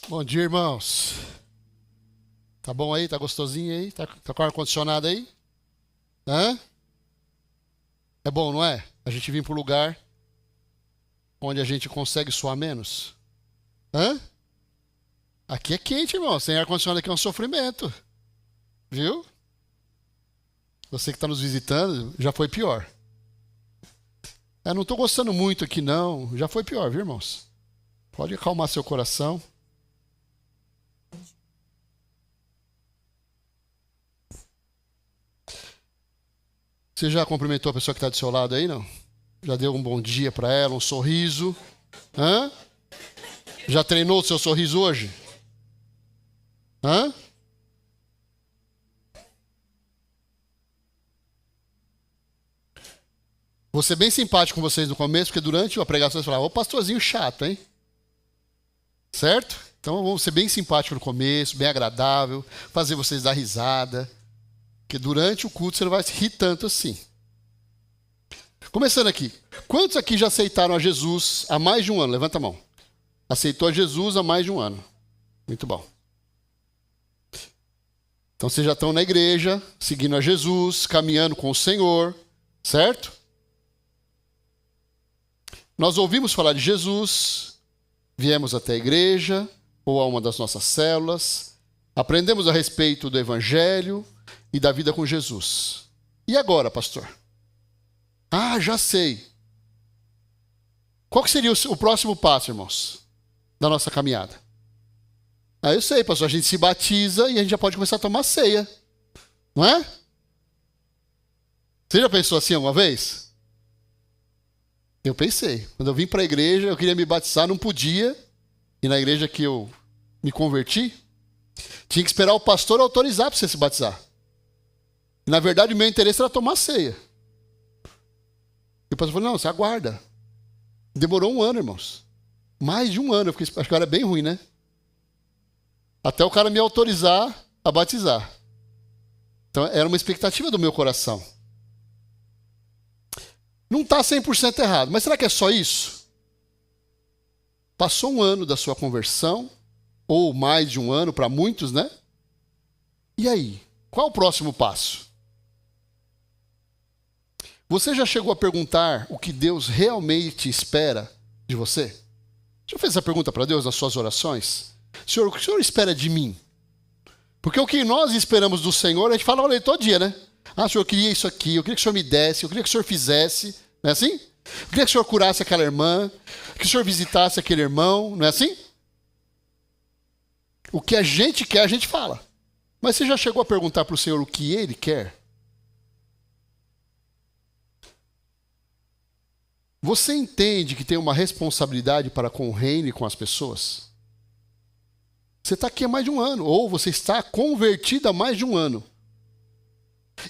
Bom dia, irmãos. Tá bom aí? Tá gostosinho aí? Tá com ar-condicionado aí? Hã? É bom, não é? A gente vir para um lugar onde a gente consegue suar menos. Hã? Aqui é quente, irmão. Sem ar-condicionado aqui é um sofrimento. Viu? Você que está nos visitando, já foi pior. Eu não estou gostando muito aqui, não. Já foi pior, viu, irmãos? Pode acalmar seu coração. Você já cumprimentou a pessoa que está do seu lado aí, não? Já deu um bom dia para ela, um sorriso? Hã? Já treinou o seu sorriso hoje? Hã? Vou ser bem simpático com vocês no começo, porque durante a pregação você falava, ô pastorzinho chato, hein? Certo? Então vamos ser bem simpático no começo, bem agradável, fazer vocês dar risada. Porque durante o culto você não vai se rir tanto assim. Começando aqui. Quantos aqui já aceitaram a Jesus há mais de um ano? Levanta a mão. Aceitou a Jesus há mais de um ano. Muito bom. Então vocês já estão na igreja, seguindo a Jesus, caminhando com o Senhor, certo? Nós ouvimos falar de Jesus, viemos até a igreja ou a uma das nossas células, aprendemos a respeito do Evangelho e da vida com Jesus. E agora, pastor? Ah, já sei. Qual que seria o próximo passo, irmãos, da nossa caminhada? Ah, eu sei, pastor, a gente se batiza e a gente já pode começar a tomar ceia. Não é? Você já pensou assim alguma vez? Eu pensei. Quando eu vim para a igreja, eu queria me batizar, não podia. E na igreja que eu me converti, tinha que esperar o pastor autorizar para você se batizar. E, na verdade, o meu interesse era tomar ceia. E o pastor falou, não, você aguarda. Demorou um ano, irmãos. Mais de um ano. Acho que era bem ruim, né? Até o cara me autorizar a batizar. Então, era uma expectativa do meu coração. Não está 100% errado. Mas será que é só isso? Passou um ano da sua conversão, ou mais de um ano para muitos, né? E aí? Qual o próximo passo? Você já chegou a perguntar o que Deus realmente espera de você? Já fez essa pergunta para Deus nas suas orações? Senhor, o que o Senhor espera de mim? Porque o que nós esperamos do Senhor, a gente fala olha, todo dia, né? Ah, Senhor, eu queria isso aqui, eu queria que o Senhor me desse, eu queria que o Senhor fizesse, não é assim? Eu queria que o Senhor curasse aquela irmã, que o Senhor visitasse aquele irmão, não é assim? O que a gente quer, a gente fala. Mas você já chegou a perguntar para o Senhor o que Ele quer? Você entende que tem uma responsabilidade para com o reino e com as pessoas? Você está aqui há mais de um ano, ou você está convertido há mais de um ano.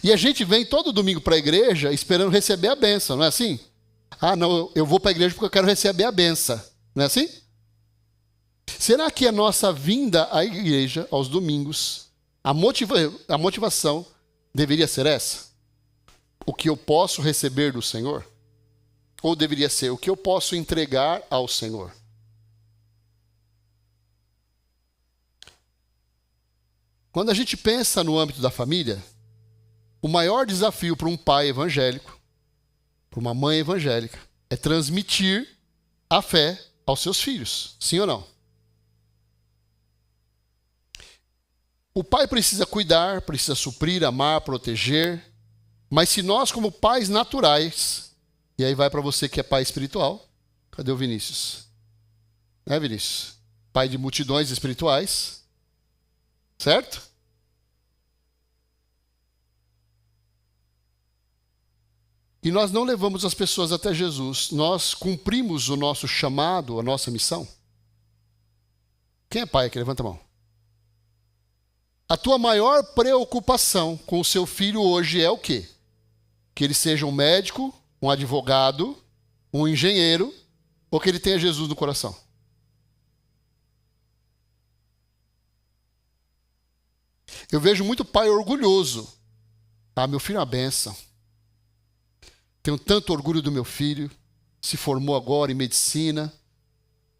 E a gente vem todo domingo para a igreja esperando receber a bênção, não é assim? Ah, não, eu vou para a igreja porque eu quero receber a bênção, não é assim? Será que a nossa vinda à igreja, aos domingos, a motivação deveria ser essa? O que eu posso receber do Senhor? Ou deveria ser o que eu posso entregar ao Senhor? Quando a gente pensa no âmbito da família, o maior desafio para um pai evangélico, para uma mãe evangélica, é transmitir a fé aos seus filhos. Sim ou não? O pai precisa cuidar, precisa suprir, amar, proteger, mas se nós, como pais naturais, e aí vai para você que é pai espiritual, cadê o Vinícius? Né, Vinícius? Pai de multidões espirituais, certo? E nós não levamos as pessoas até Jesus, nós cumprimos o nosso chamado, a nossa missão. Quem é pai aqui? Levanta a mão. A tua maior preocupação com o seu filho hoje é o quê? Que ele seja um médico, um advogado, um engenheiro, ou que ele tenha Jesus no coração? Eu vejo muito pai orgulhoso. Ah, meu filho é uma bênção. Tenho tanto orgulho do meu filho. Se formou agora em medicina.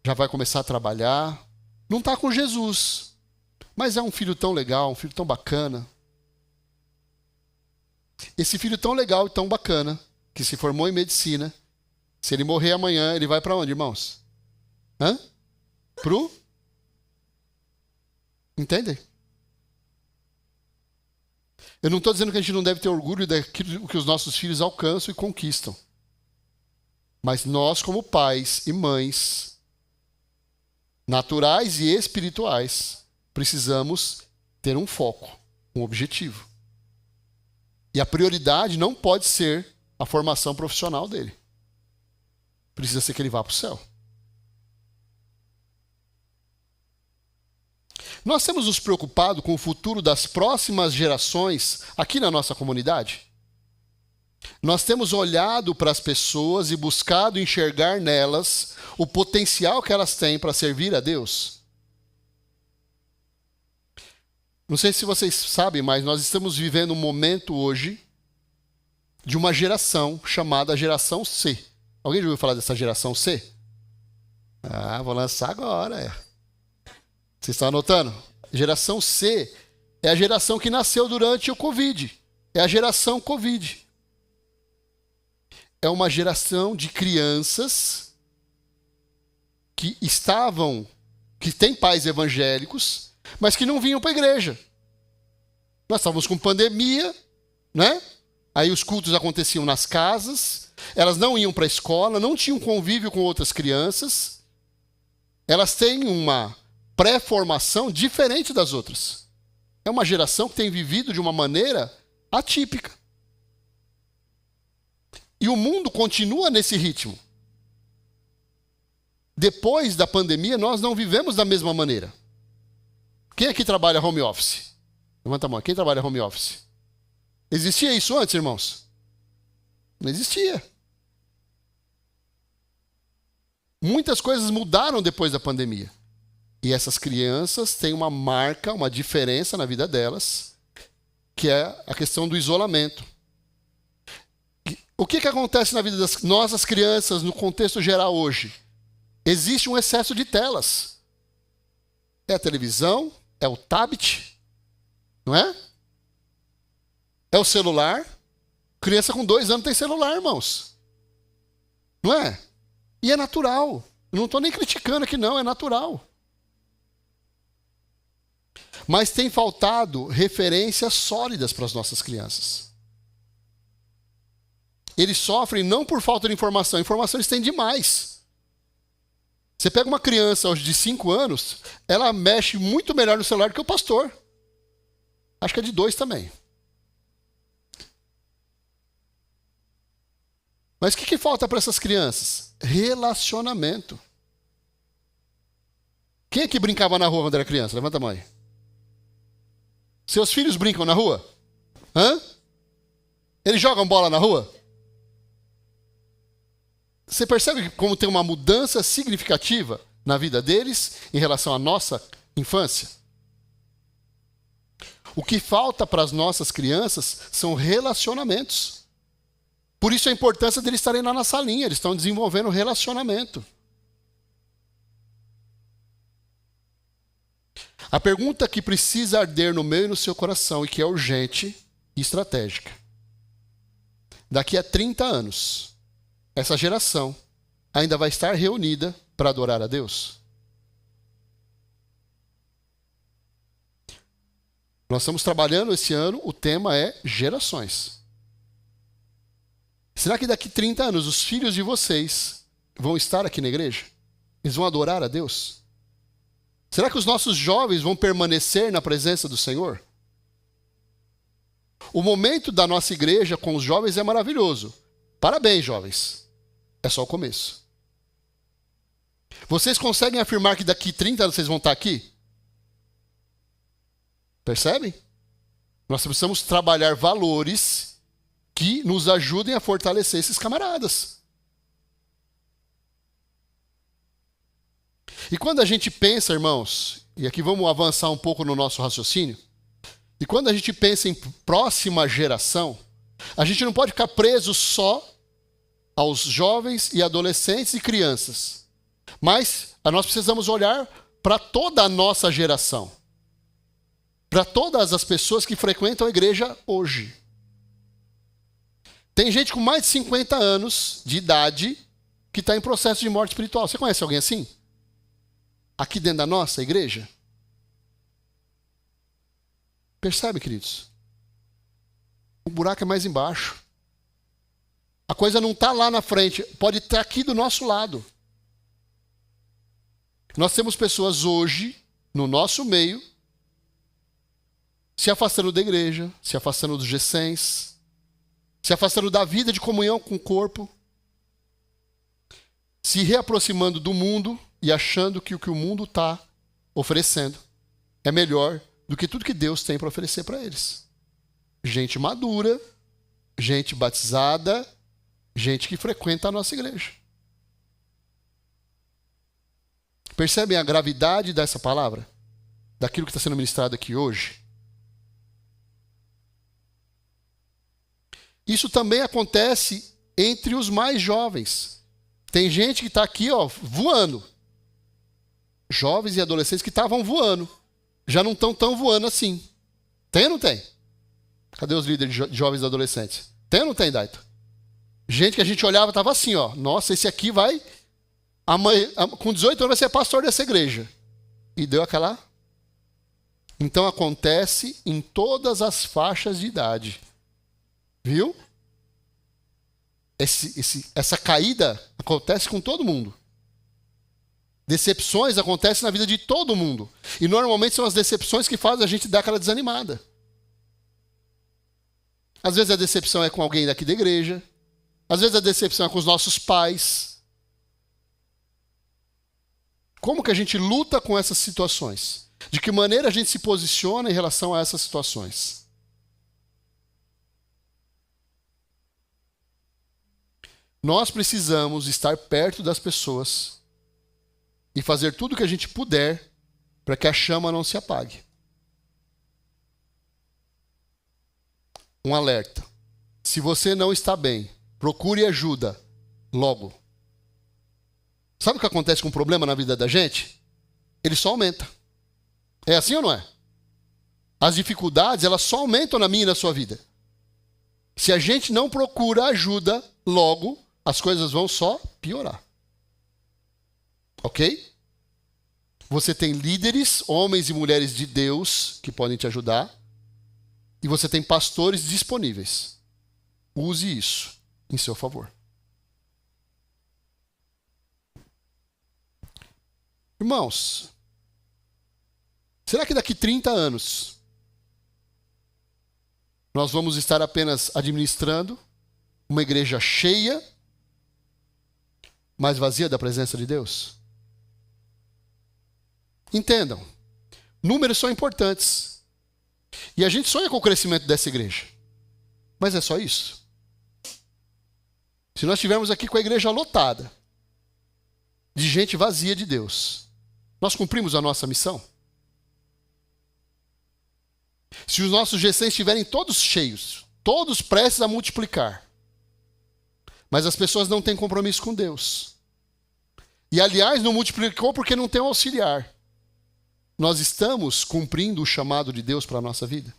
Já vai começar a trabalhar. não está com Jesus, mas é um filho tão legal, um filho tão bacana. Esse filho tão legal e tão bacana, que se formou em medicina, se ele morrer amanhã, ele vai para onde, irmãos? Entendem? Eu não estou dizendo que a gente não deve ter orgulho daquilo que os nossos filhos alcançam e conquistam. Mas nós, como pais e mães, naturais e espirituais, precisamos ter um foco, um objetivo. E a prioridade não pode ser a formação profissional dele. Precisa ser que ele vá para o céu. Nós temos nos preocupado com o futuro das próximas gerações aqui na nossa comunidade? Nós temos olhado para as pessoas e buscado enxergar nelas o potencial que elas têm para servir a Deus? Não sei se vocês sabem, mas nós estamos vivendo um momento hoje de uma geração chamada geração C. Alguém já ouviu falar dessa geração C? Vou lançar agora. Vocês estão anotando? Geração C é a geração que nasceu durante o Covid. É a geração Covid. É uma geração de crianças que têm pais evangélicos, mas que não vinham para a igreja. Nós estávamos com pandemia, né? Aí os cultos aconteciam nas casas, elas não iam para a escola, não tinham convívio com outras crianças. Elas têm uma pré-formação diferente das outras. É uma geração que tem vivido de uma maneira atípica. E o mundo continua nesse ritmo. Depois da pandemia, nós não vivemos da mesma maneira. Quem aqui trabalha home office? Levanta a mão. Quem trabalha home office? Existia isso antes, irmãos? Não existia. Muitas coisas mudaram depois da pandemia. E essas crianças têm uma marca, uma diferença na vida delas, que é a questão do isolamento. O que acontece na vida das nossas crianças no contexto geral hoje? Existe um excesso de telas. É a televisão, é o tablet, não é? É o celular. Criança com 2 anos tem celular, irmãos. Não é? E é natural. Eu não estou nem criticando aqui, não, é natural. Mas tem faltado referências sólidas para as nossas crianças. Eles sofrem não por falta de informação. A informação eles têm demais. Você pega uma criança hoje de 5 anos, ela mexe muito melhor no celular do que o pastor. Acho que é de 2 também. Mas o que falta para essas crianças? Relacionamento. Quem é que brincava na rua quando era criança? Levanta a mão aí. Seus filhos brincam na rua? Eles jogam bola na rua? Você percebe como tem uma mudança significativa na vida deles em relação à nossa infância? O que falta para as nossas crianças são relacionamentos. Por isso a importância deles estarem lá na salinha, eles estão desenvolvendo relacionamento. A pergunta que precisa arder no meu e no seu coração e que é urgente e estratégica. Daqui a 30 anos, essa geração ainda vai estar reunida para adorar a Deus? Nós estamos trabalhando esse ano, o tema é gerações. Será que daqui a 30 anos os filhos de vocês vão estar aqui na igreja? Eles vão adorar a Deus? Será que os nossos jovens vão permanecer na presença do Senhor? O momento da nossa igreja com os jovens é maravilhoso. Parabéns, jovens. É só o começo. Vocês conseguem afirmar que daqui 30 anos vocês vão estar aqui? Percebem? Nós precisamos trabalhar valores que nos ajudem a fortalecer esses camaradas. E quando a gente pensa, irmãos, e aqui vamos avançar um pouco no nosso raciocínio, e quando a gente pensa em próxima geração, a gente não pode ficar preso só aos jovens e adolescentes e crianças. Mas nós precisamos olhar para toda a nossa geração. Para todas as pessoas que frequentam a igreja hoje. Tem gente com mais de 50 anos de idade que está em processo de morte espiritual. Você conhece alguém assim? Aqui dentro da nossa igreja? Percebe, queridos? O buraco é mais embaixo. A coisa não está lá na frente, pode estar aqui do nosso lado. Nós temos pessoas hoje, no nosso meio, se afastando da igreja, se afastando dos GCENs, se afastando da vida de comunhão com o corpo, se reaproximando do mundo e achando que o que o mundo está oferecendo é melhor do que tudo que Deus tem para oferecer para eles. Gente madura, gente batizada, gente que frequenta a nossa igreja. Percebem a gravidade dessa palavra? Daquilo que está sendo ministrado aqui hoje? Isso também acontece entre os mais jovens. Tem gente que está aqui, ó, voando. Jovens e adolescentes que estavam voando. Já não estão tão voando assim. Tem ou não tem? Cadê os líderes de jovens e adolescentes? Tem ou não tem, Daito? Gente que a gente olhava e estava assim, ó. Nossa, esse aqui vai... com 18 anos vai ser pastor dessa igreja. E deu aquela... Então acontece em todas as faixas de idade. Viu? Essa caída acontece com todo mundo. Decepções acontecem na vida de todo mundo. E normalmente são as decepções que fazem a gente dar aquela desanimada. Às vezes a decepção é com alguém daqui da igreja. Às vezes a decepção é com os nossos pais. Como que a gente luta com essas situações? De que maneira a gente se posiciona em relação a essas situações? Nós precisamos estar perto das pessoas e fazer tudo o que a gente puder para que a chama não se apague. Um alerta. Se você não está bem, procure ajuda logo. Sabe o que acontece com o problema na vida da gente? Ele só aumenta. É assim ou não é? As dificuldades, elas só aumentam na minha e na sua vida. Se a gente não procura ajuda logo, as coisas vão só piorar. Ok? Você tem líderes, homens e mulheres de Deus, que podem te ajudar. E você tem pastores disponíveis. Use isso em seu favor. Irmãos, será que daqui 30 anos nós vamos estar apenas administrando uma igreja cheia, mas vazia da presença de Deus? Entendam, números são importantes. E a gente sonha com o crescimento dessa igreja. Mas é só isso? Se nós estivermos aqui com a igreja lotada, de gente vazia de Deus, nós cumprimos a nossa missão? Se os nossos GCs estiverem todos cheios, todos prestes a multiplicar, mas as pessoas não têm compromisso com Deus, e aliás não multiplicou porque não tem um auxiliar, nós estamos cumprindo o chamado de Deus para a nossa vida?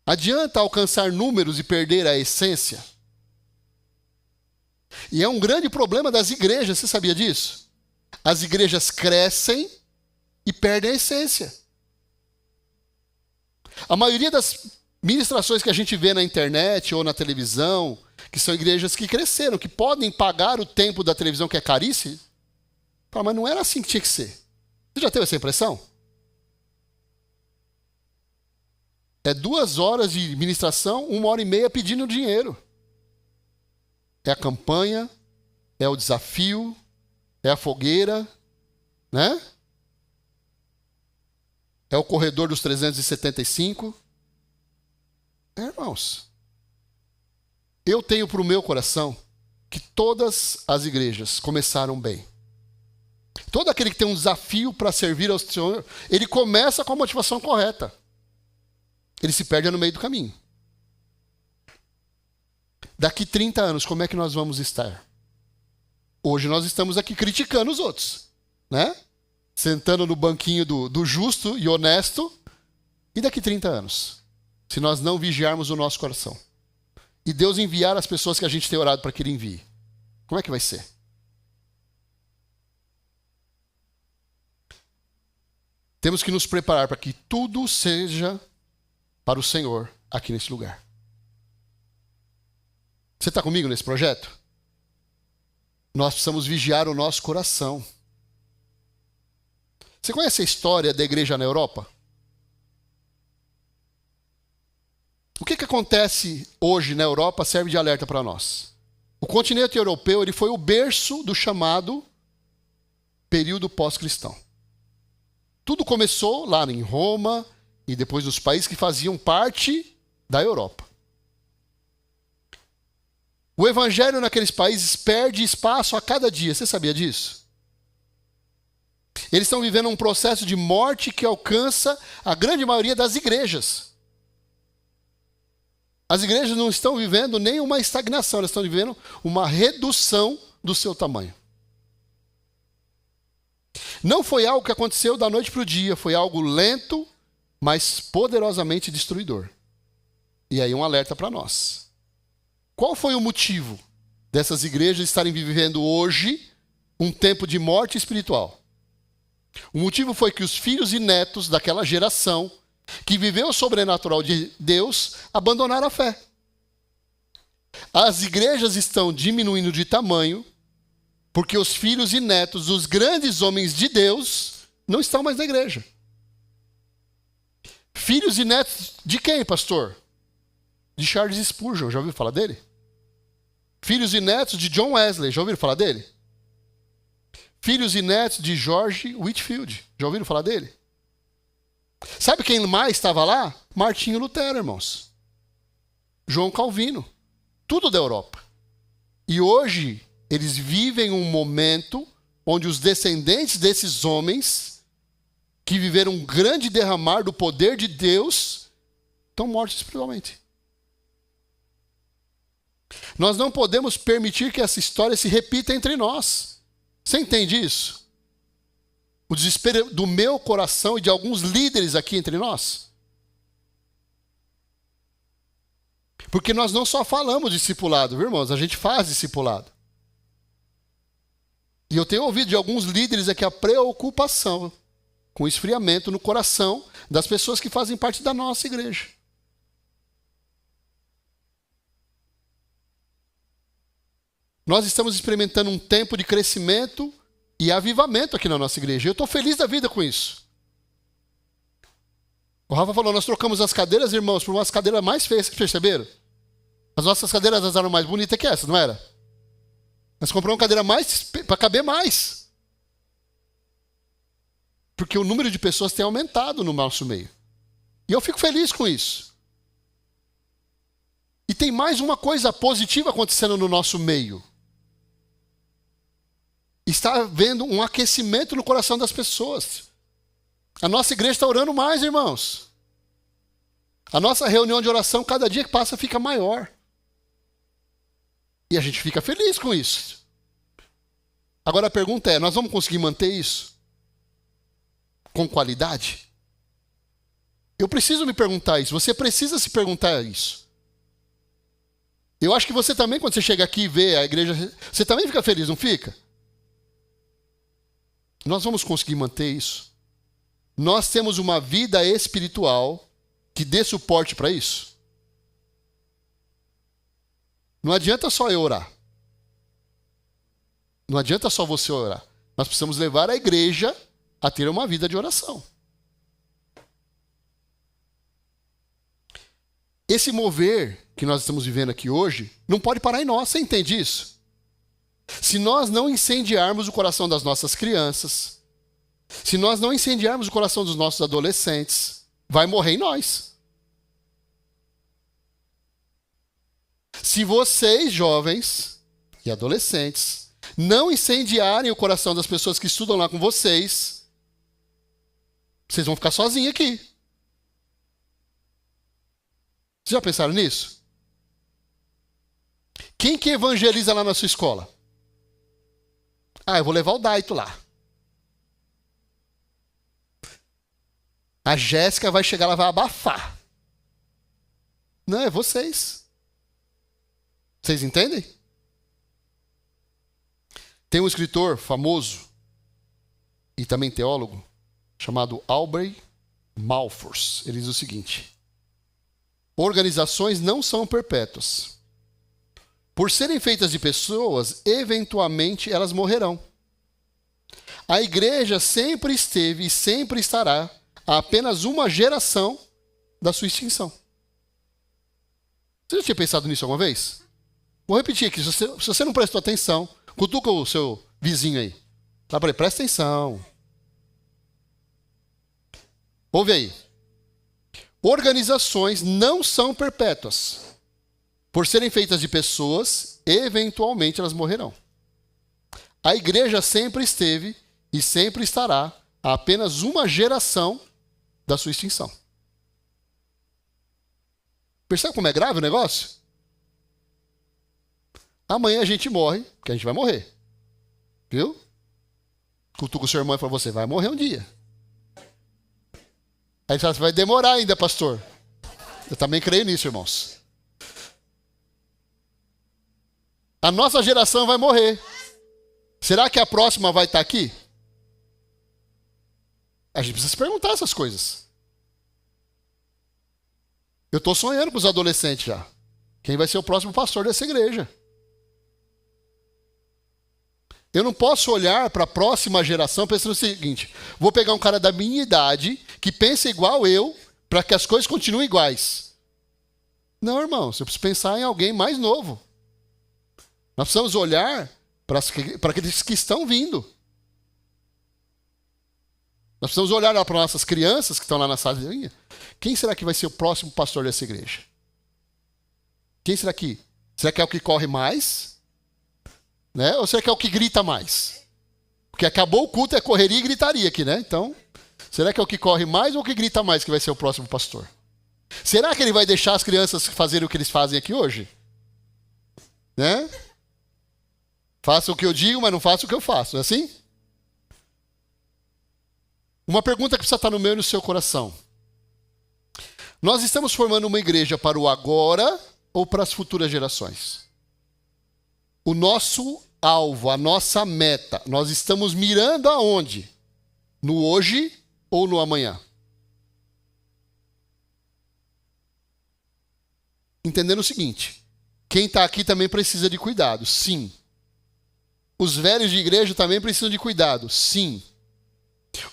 Adianta alcançar números e perder a essência? E é um grande problema das igrejas, você sabia disso? As igrejas crescem e perdem a essência. A maioria das ministrações que a gente vê na internet ou na televisão, que são igrejas que cresceram, que podem pagar o tempo da televisão, que é caríssimo, mas não era assim que tinha que ser. Você já teve essa impressão? É 2 horas de ministração, 1h30 pedindo dinheiro. É a campanha, é o desafio, é a fogueira, né? É o corredor dos 375. Irmãos, eu tenho para o meu coração que todas as igrejas começaram bem. Todo aquele que tem um desafio para servir ao Senhor, ele começa com a motivação correta. Ele se perde no meio do caminho. Daqui 30 anos, como é que nós vamos estar? Hoje nós estamos aqui criticando os outros, né? Sentando no banquinho do justo e honesto. E daqui 30 anos? Se nós não vigiarmos o nosso coração. E Deus enviar as pessoas que a gente tem orado para que Ele envie. Como é que vai ser? Temos que nos preparar para que tudo seja para o Senhor aqui nesse lugar. Você está comigo nesse projeto? Nós precisamos vigiar o nosso coração. Você conhece a história da igreja na Europa? O que acontece hoje na Europa serve de alerta para nós. O continente europeu ele foi o berço do chamado período pós-cristão. Tudo começou lá em Roma e depois nos países que faziam parte da Europa. O evangelho naqueles países perde espaço a cada dia. Você sabia disso? Eles estão vivendo um processo de morte que alcança a grande maioria das igrejas. As igrejas não estão vivendo nem uma estagnação, elas estão vivendo uma redução do seu tamanho. Não foi algo que aconteceu da noite para o dia, foi algo lento, mas poderosamente destruidor. E aí um alerta para nós. Qual foi o motivo dessas igrejas estarem vivendo hoje um tempo de morte espiritual? O motivo foi que os filhos e netos daquela geração que viveu o sobrenatural de Deus abandonaram a fé. As igrejas estão diminuindo de tamanho porque os filhos e netos dos grandes homens de Deus não estão mais na igreja. Filhos e netos de quem, pastor? De Charles Spurgeon, já ouviu falar dele? Filhos e netos de John Wesley, já ouviram falar dele? Filhos e netos de George Whitefield, já ouviram falar dele? Sabe quem mais estava lá? Martinho Lutero, irmãos. João Calvino. Tudo da Europa. E hoje eles vivem um momento onde os descendentes desses homens que viveram um grande derramar do poder de Deus estão mortos espiritualmente. Nós não podemos permitir que essa história se repita entre nós. Você entende isso? O desespero do meu coração e de alguns líderes aqui entre nós. Porque nós não só falamos de discipulado, viu, irmãos? A gente faz discipulado. E eu tenho ouvido de alguns líderes aqui a preocupação com o esfriamento no coração das pessoas que fazem parte da nossa igreja. Nós estamos experimentando um tempo de crescimento e avivamento aqui na nossa igreja. Eu estou feliz da vida com isso. O Rafa falou, nós trocamos as cadeiras, irmãos, por umas cadeiras mais feias, vocês perceberam? As nossas cadeiras eram mais bonitas que essa, não era? Nós compramos uma cadeira mais para caber mais. Porque o número de pessoas tem aumentado no nosso meio. E eu fico feliz com isso. E tem mais uma coisa positiva acontecendo no nosso meio. Está havendo um aquecimento no coração das pessoas. A nossa igreja está orando mais, irmãos. A nossa reunião de oração, cada dia que passa, fica maior. E a gente fica feliz com isso. Agora a pergunta é, nós vamos conseguir manter isso? Com qualidade? Eu preciso me perguntar isso. Você precisa se perguntar isso. Eu acho que você também, quando você chega aqui e vê a igreja, você também fica feliz, não fica? Nós vamos conseguir manter isso? Nós temos uma vida espiritual que dê suporte para isso? Não adianta só eu orar. Não adianta só você orar. Nós precisamos levar a igreja a ter uma vida de oração. Esse mover que nós estamos vivendo aqui hoje não pode parar em nós. Você entende isso? Se nós não incendiarmos o coração das nossas crianças, se nós não incendiarmos o coração dos nossos adolescentes, vai morrer em nós. Se vocês, jovens e adolescentes, não incendiarem o coração das pessoas que estudam lá com vocês, vocês vão ficar sozinhos aqui. Vocês já pensaram nisso? Quem que evangeliza lá na sua escola? Ah, eu vou levar o Daito lá. A Jéssica vai chegar, ela vai abafar. Não, é vocês. Vocês entendem? Tem um escritor famoso e também teólogo chamado Aubrey Malthus. Ele diz o seguinte: organizações não são perpétuas. Por serem feitas de pessoas, eventualmente elas morrerão. A igreja sempre esteve e sempre estará a apenas uma geração da sua extinção. Você já tinha pensado nisso alguma vez? Vou repetir aqui, se você não prestou atenção, cutuca o seu vizinho aí. Fala para ele, presta atenção. Ouve aí. Organizações não são perpétuas. Por serem feitas de pessoas, eventualmente elas morrerão. A igreja sempre esteve e sempre estará a apenas uma geração da sua extinção. Percebe como é grave o negócio? Amanhã a gente morre, porque a gente vai morrer. Viu? Cutuca o seu irmão e fala, você vai morrer um dia. Aí ele fala, vai demorar ainda, pastor. Eu também creio nisso, irmãos. A nossa geração vai morrer. Será que a próxima vai estar aqui? A gente precisa se perguntar essas coisas. Eu estou sonhando com os adolescentes já. Quem vai ser o próximo pastor dessa igreja? Eu não posso olhar para a próxima geração pensando o seguinte, vou pegar um cara da minha idade, que pensa igual eu, para que as coisas continuem iguais. Não, irmãos, eu preciso pensar em alguém mais novo. Nós precisamos olhar para aqueles que estão vindo. Nós precisamos olhar lá para nossas crianças que estão lá na salinha. Quem será que vai ser o próximo pastor dessa igreja? Quem será que? Será que é o que corre mais? Né? Ou será que é o que grita mais? Porque acabou o culto, é correria e gritaria aqui, né? Então, será que é o que corre mais ou o que grita mais que vai ser o próximo pastor? Será que ele vai deixar as crianças fazerem o que eles fazem aqui hoje? Né? Faça o que eu digo, mas não faça o que eu faço, não é assim? Uma pergunta que precisa estar no meu e no seu coração. Nós estamos formando uma igreja para o agora ou para as futuras gerações? O nosso alvo, a nossa meta, nós estamos mirando aonde? No hoje ou no amanhã? Entendendo o seguinte, quem está aqui também precisa de cuidado, sim. Os velhos de igreja também precisam de cuidado, sim.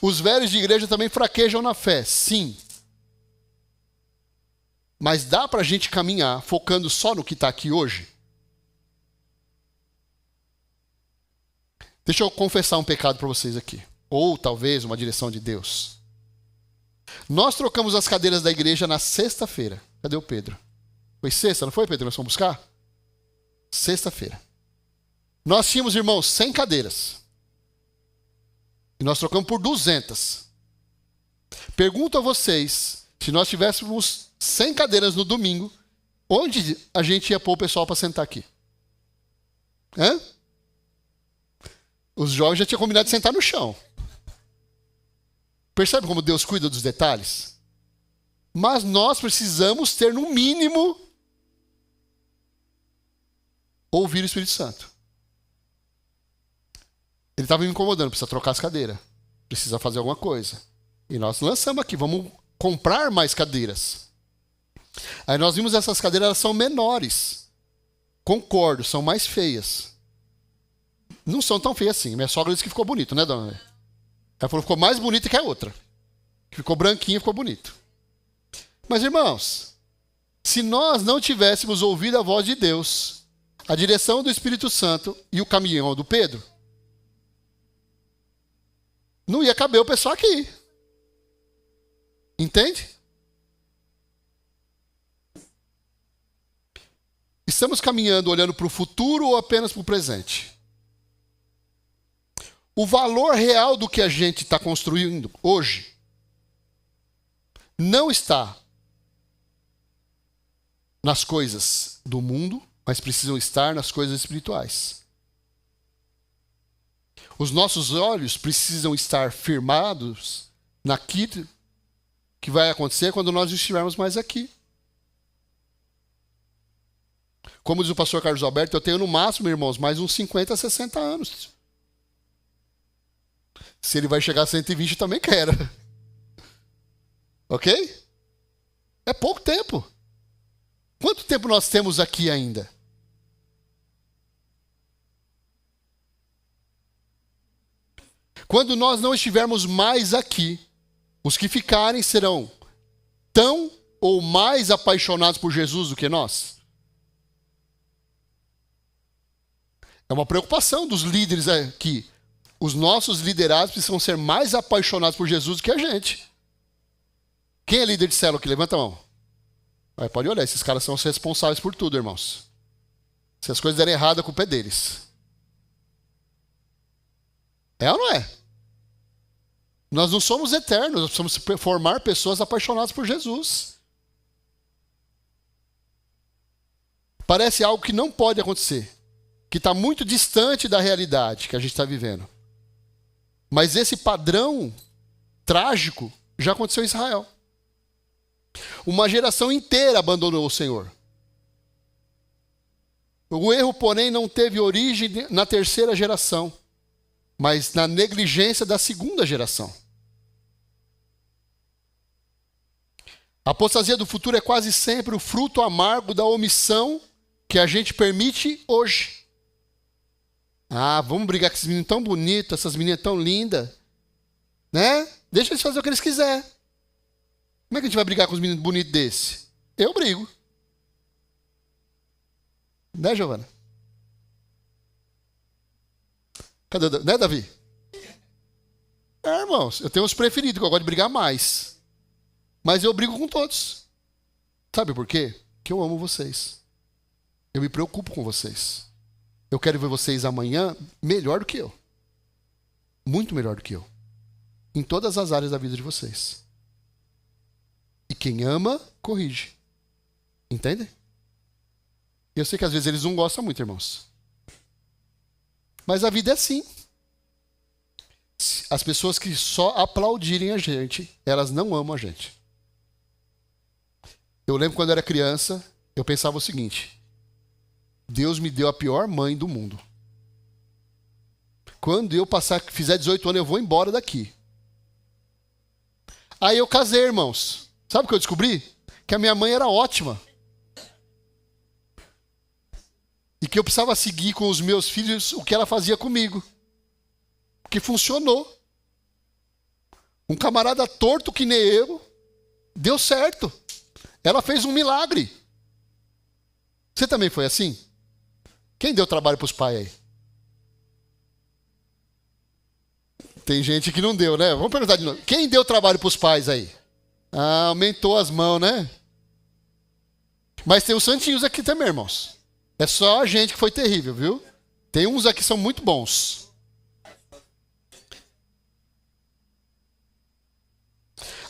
Os velhos de igreja também fraquejam na fé, sim. Mas dá para a gente caminhar focando só no que está aqui hoje? Deixa eu confessar um pecado para vocês aqui. Ou talvez uma direção de Deus. Nós trocamos as cadeiras da igreja na sexta-feira. Cadê o Pedro? Foi sexta, não foi, Pedro? Nós fomos buscar? Sexta-feira. Nós tínhamos, irmãos, 100 cadeiras. E nós trocamos por 200. Pergunto a vocês, se nós tivéssemos 100 cadeiras no domingo, onde a gente ia pôr o pessoal para sentar aqui? Hã? Os jovens já tinham combinado de sentar no chão. Percebe como Deus cuida dos detalhes? Mas nós precisamos ter, no mínimo, ouvir o Espírito Santo. Ele estava me incomodando, precisa trocar as cadeiras. Precisa fazer alguma coisa. E nós lançamos aqui, vamos comprar mais cadeiras. Aí nós vimos essas cadeiras, elas são menores. Concordo, são mais feias. Não são tão feias assim. Minha sogra disse que ficou bonito, né, dona? Ela falou que ficou mais bonita que a outra. Ficou branquinha, ficou bonito. Mas, irmãos, se nós não tivéssemos ouvido a voz de Deus, a direção do Espírito Santo e o caminhão do Pedro, não ia caber o pessoal aqui. Entende? Estamos caminhando olhando para o futuro ou apenas para o presente? O valor real do que a gente está construindo hoje não está nas coisas do mundo, mas precisam estar nas coisas espirituais. Os nossos olhos precisam estar firmados naquilo que vai acontecer quando nós estivermos mais aqui. Como diz o pastor Carlos Alberto, eu tenho no máximo, irmãos, mais uns 50, 60 anos. Se ele vai chegar a 120, eu também quero. Ok? É pouco tempo. Quanto tempo nós temos aqui ainda? Quando nós não estivermos mais aqui, os que ficarem serão tão ou mais apaixonados por Jesus do que nós? É uma preocupação dos líderes aqui. Os nossos liderados precisam ser mais apaixonados por Jesus do que a gente. Quem é líder de célula aqui? Levanta a mão. Pode olhar, esses caras são os responsáveis por tudo, irmãos. Se as coisas derem errado, a culpa é deles. É ou não é? Nós não somos eternos, nós precisamos formar pessoas apaixonadas por Jesus. Parece algo que não pode acontecer, que está muito distante da realidade que a gente está vivendo. Mas esse padrão trágico já aconteceu em Israel. Uma geração inteira abandonou o Senhor. O erro, porém, não teve origem na terceira geração, mas na negligência da segunda geração. A apostasia do futuro é quase sempre o fruto amargo da omissão que a gente permite hoje. Vamos brigar com esses meninos tão bonitos, essas meninas tão lindas. Né? Deixa eles fazer o que eles quiserem. Como é que a gente vai brigar com os meninos bonitos desse? Eu brigo. Né, Giovana? Cadê o né, Davi? Irmãos, eu tenho os preferidos, que eu gosto de brigar mais. Mas eu brigo com todos. Sabe por quê? Porque eu amo vocês. Eu me preocupo com vocês. Eu quero ver vocês amanhã melhor do que eu. Muito melhor do que eu. Em todas as áreas da vida de vocês. E quem ama, corrige. Entendem? Eu sei que às vezes eles não gostam muito, irmãos. Mas a vida é assim. As pessoas que só aplaudirem a gente, elas não amam a gente. Eu lembro quando eu era criança, eu pensava o seguinte: Deus me deu a pior mãe do mundo. Quando eu fizer 18 anos, eu vou embora daqui. Aí eu casei, irmãos. Sabe o que eu descobri? Que a minha mãe era ótima. E que eu precisava seguir com os meus filhos o que ela fazia comigo. Que funcionou. Um camarada torto que nem eu, deu certo. Ela fez um milagre. Você também foi assim? Quem deu trabalho para os pais aí? Tem gente que não deu, né? Vamos perguntar de novo. Quem deu trabalho para os pais aí? Aumentou as mãos, né? Mas tem os santinhos aqui também, irmãos. É só a gente que foi terrível, viu? Tem uns aqui que são muito bons.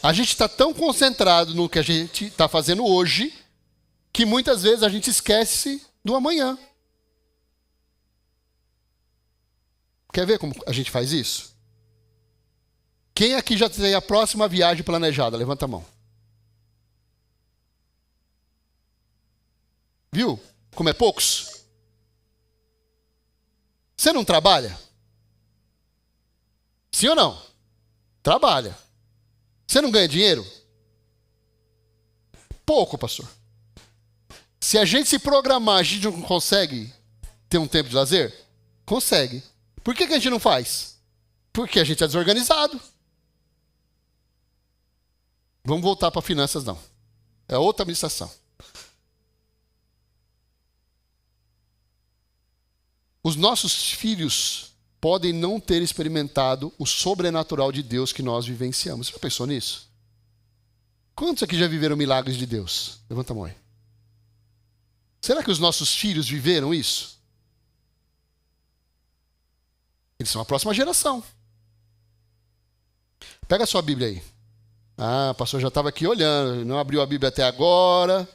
A gente está tão concentrado no que a gente está fazendo hoje, que muitas vezes a gente esquece do amanhã. Quer ver como a gente faz isso? Quem aqui já tem a próxima viagem planejada? Levanta a mão. Viu? Como é poucos? Você não trabalha? Sim ou não? Trabalha. Você não ganha dinheiro? Pouco, pastor. Se a gente se programar, a gente não consegue ter um tempo de lazer? Consegue. Por que a gente não faz? Porque a gente é desorganizado. Vamos voltar para finanças, não. É outra administração. Os nossos filhos podem não ter experimentado o sobrenatural de Deus que nós vivenciamos. Você já pensou nisso? Quantos aqui já viveram milagres de Deus? Levanta a mão aí. Será que os nossos filhos viveram isso? Eles são a próxima geração. Pega a sua Bíblia aí. O pastor já estava aqui olhando, não abriu a Bíblia até agora.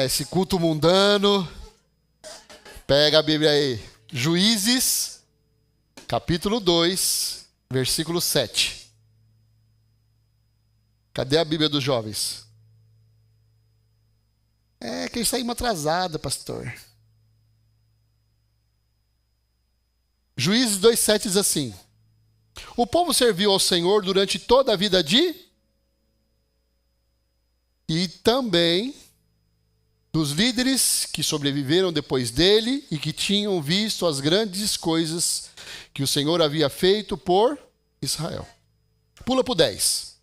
Esse culto mundano. Pega a Bíblia aí. Juízes. capítulo 2, versículo 7. Cadê a Bíblia dos jovens? Que isso aí é uma atrasada, pastor. Juízes 2,7 diz assim: o povo serviu ao Senhor durante toda a vida e também dos líderes que sobreviveram depois dele e que tinham visto as grandes coisas que o Senhor havia feito por Israel. Pula para o 10.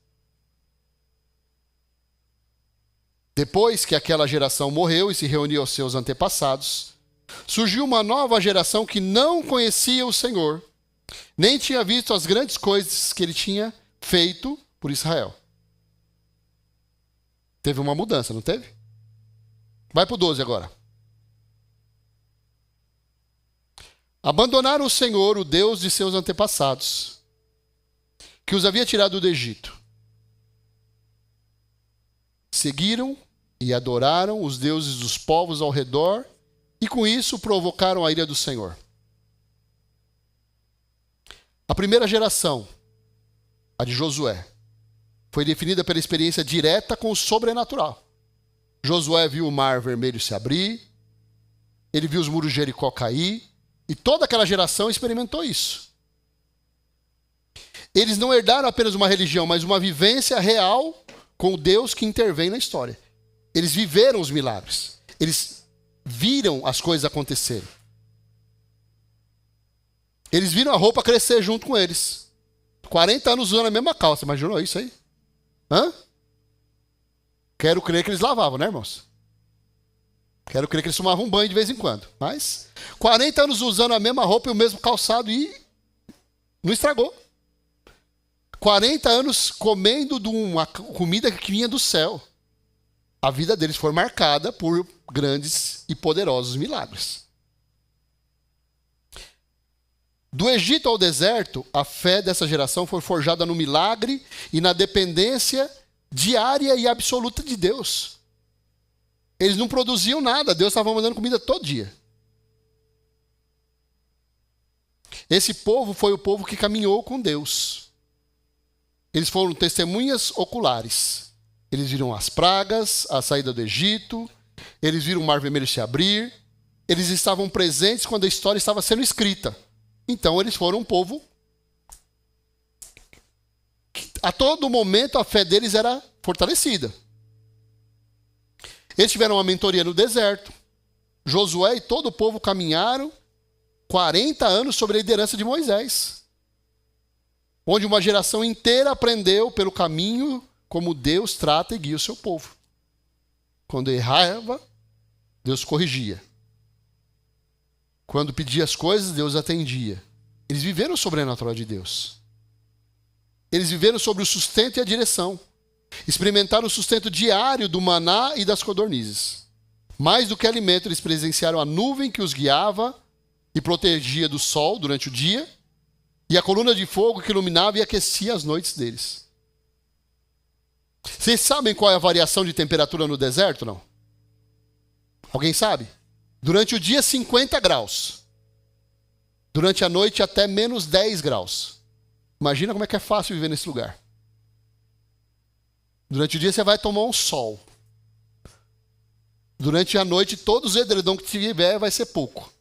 Depois que aquela geração morreu e se reuniu aos seus antepassados, surgiu uma nova geração que não conhecia o Senhor, nem tinha visto as grandes coisas que ele tinha feito por Israel. Teve uma mudança, não teve? Vai para o 12 agora. Abandonaram o Senhor, o Deus de seus antepassados, que os havia tirado do Egito. Seguiram e adoraram os deuses dos povos ao redor e com isso provocaram a ira do Senhor. A primeira geração, a de Josué, foi definida pela experiência direta com o sobrenatural. Josué viu o mar vermelho se abrir, ele viu os muros de Jericó cair, e toda aquela geração experimentou isso. Eles não herdaram apenas uma religião, mas uma vivência real com o Deus que intervém na história. Eles viveram os milagres. Eles viram as coisas acontecerem. Eles viram a roupa crescer junto com eles. 40 anos usando a mesma calça. Imaginou isso aí? Quero crer que eles lavavam, né, irmãos? Quero crer que eles tomavam um banho de vez em quando. Mas 40 anos usando a mesma roupa e o mesmo calçado e não estragou. 40 anos comendo de uma comida que vinha do céu. A vida deles foi marcada por grandes e poderosos milagres. Do Egito ao deserto, a fé dessa geração foi forjada no milagre e na dependência diária e absoluta de Deus. Eles não produziam nada, Deus estava mandando comida todo dia. Esse povo foi o povo que caminhou com Deus. Eles foram testemunhas oculares. Eles viram as pragas, a saída do Egito, eles viram o Mar Vermelho se abrir, eles estavam presentes quando a história estava sendo escrita. Então eles foram um povo que, a todo momento, a fé deles era fortalecida. Eles tiveram uma mentoria no deserto. Josué e todo o povo caminharam 40 anos sob a liderança de Moisés, onde uma geração inteira aprendeu pelo caminho como Deus trata e guia o seu povo. Quando errava, Deus corrigia. Quando pedia as coisas, Deus atendia. Eles viveram o sobrenatural de Deus. Eles viveram sobre o sustento e a direção. Experimentaram o sustento diário do maná e das codornizes. Mais do que alimento, eles presenciaram a nuvem que os guiava e protegia do sol durante o dia, e a coluna de fogo que iluminava e aquecia as noites deles. Vocês sabem qual é a variação de temperatura no deserto, não? Alguém sabe? Durante o dia, 50 graus. Durante a noite, até menos 10 graus. Imagina como é que é fácil viver nesse lugar. Durante o dia, você vai tomar um sol. Durante a noite, todos os edredom que tiver vai ser pouco.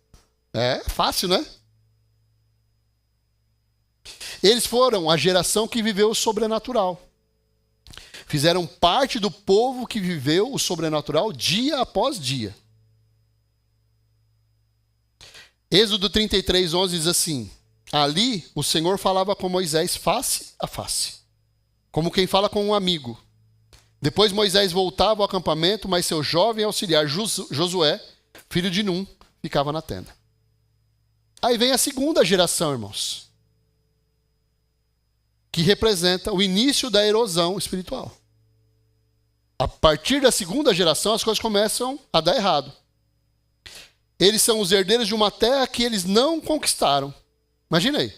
É fácil, né? Eles foram a geração que viveu o sobrenatural. Fizeram parte do povo que viveu o sobrenatural dia após dia. Êxodo 33:11 diz assim: ali o Senhor falava com Moisés face a face, como quem fala com um amigo. Depois Moisés voltava ao acampamento, mas seu jovem auxiliar Josué, filho de Num, ficava na tenda. Aí vem a segunda geração, irmãos, que representa o início da erosão espiritual. A partir da segunda geração, as coisas começam a dar errado. Eles são os herdeiros de uma terra que eles não conquistaram. Imagina aí.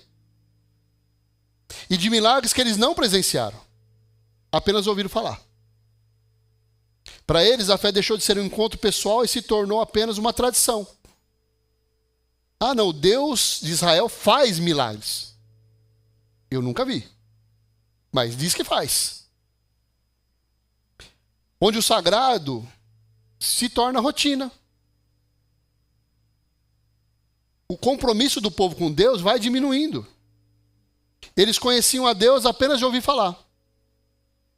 E de milagres que eles não presenciaram. Apenas ouviram falar. Para eles, a fé deixou de ser um encontro pessoal e se tornou apenas uma tradição. Ah, não, o Deus de Israel faz milagres. Eu nunca vi, mas diz que faz. Onde o sagrado se torna rotina. O compromisso do povo com Deus vai diminuindo. Eles conheciam a Deus apenas de ouvir falar.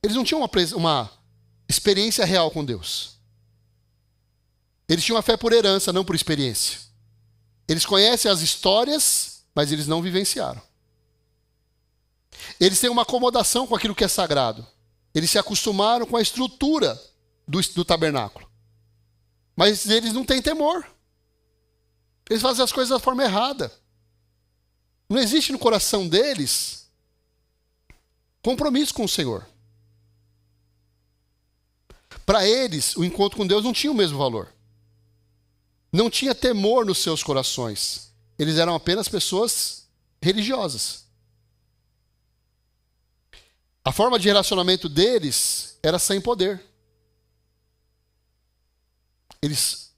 Eles não tinham uma experiência real com Deus. Eles tinham a fé por herança, não por experiência. Eles conhecem as histórias, mas eles não vivenciaram. Eles têm uma acomodação com aquilo que é sagrado. Eles se acostumaram com a estrutura do tabernáculo. Mas eles não têm temor. Eles fazem as coisas da forma errada. Não existe no coração deles compromisso com o Senhor. Para eles, o encontro com Deus não tinha o mesmo valor. Não tinha temor nos seus corações. Eles eram apenas pessoas religiosas. A forma de relacionamento deles era sem poder. Eles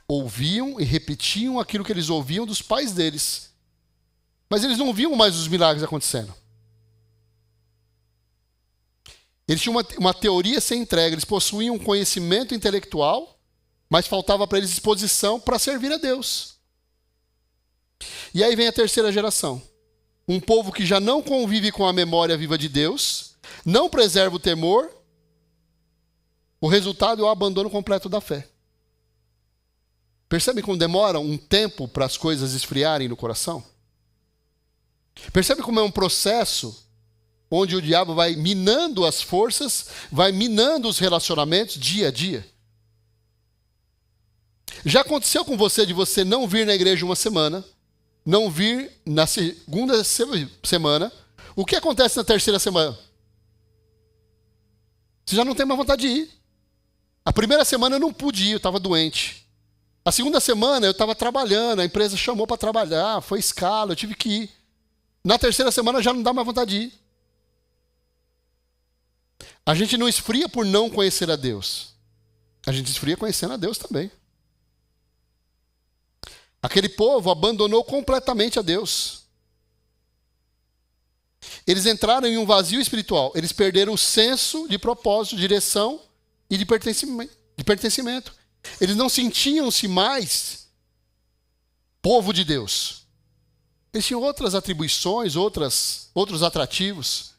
ouviam e repetiam aquilo que eles ouviam dos pais deles. Mas eles não viam mais os milagres acontecendo. Eles tinham uma teoria sem entrega. Eles possuíam um conhecimento intelectual, mas faltava para eles disposição para servir a Deus. E aí vem a terceira geração. Um povo que já não convive com a memória viva de Deus, não preserva o temor. O resultado é o abandono completo da fé. Percebe como demora um tempo para as coisas esfriarem no coração? Percebe como é um processo onde o diabo vai minando as forças, vai minando os relacionamentos dia a dia? Já aconteceu com você de você não vir na igreja uma semana, não vir na segunda semana? O que acontece na terceira semana? Você já não tem mais vontade de ir. A primeira semana eu não pude ir, eu estava doente. A segunda semana eu estava trabalhando, a empresa chamou para trabalhar, foi escala, eu tive que ir. Na terceira semana já não dá mais vontade de ir. A gente não esfria por não conhecer a Deus. A gente esfria conhecendo a Deus também. Aquele povo abandonou completamente a Deus. Eles entraram em um vazio espiritual. Eles perderam o senso de propósito, de direção e de pertencimento. Eles não sentiam-se mais povo de Deus. Eles tinham outras atribuições, outros atrativos.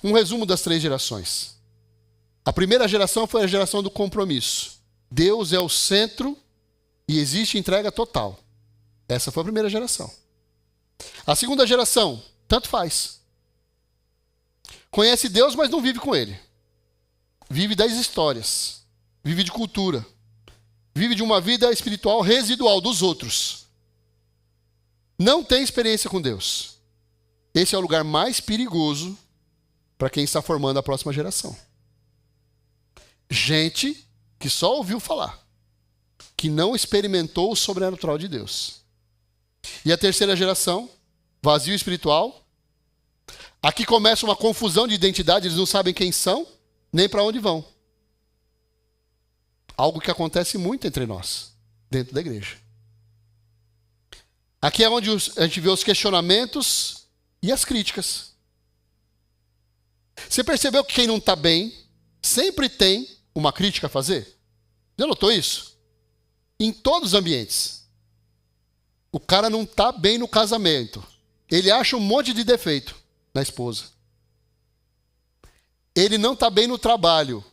Um resumo das 3 gerações. A primeira geração foi a geração do compromisso. Deus é o centro e existe entrega total. Essa foi a primeira geração. A segunda geração, tanto faz. Conhece Deus, mas não vive com Ele. Vive das histórias. Vive de cultura. Vive de uma vida espiritual residual dos outros. Não tem experiência com Deus. Esse é o lugar mais perigoso para quem está formando a próxima geração. Gente que só ouviu falar, que não experimentou o sobrenatural de Deus. E a terceira geração, vazio espiritual. Aqui começa uma confusão de identidade, eles não sabem quem são, nem para onde vão. Algo que acontece muito entre nós, dentro da igreja. Aqui é onde a gente vê os questionamentos e as críticas. Você percebeu que quem não está bem sempre tem uma crítica a fazer? Já notou isso? Em todos os ambientes. O cara não está bem no casamento. Ele acha um monte de defeito na esposa. Ele não está bem no trabalho.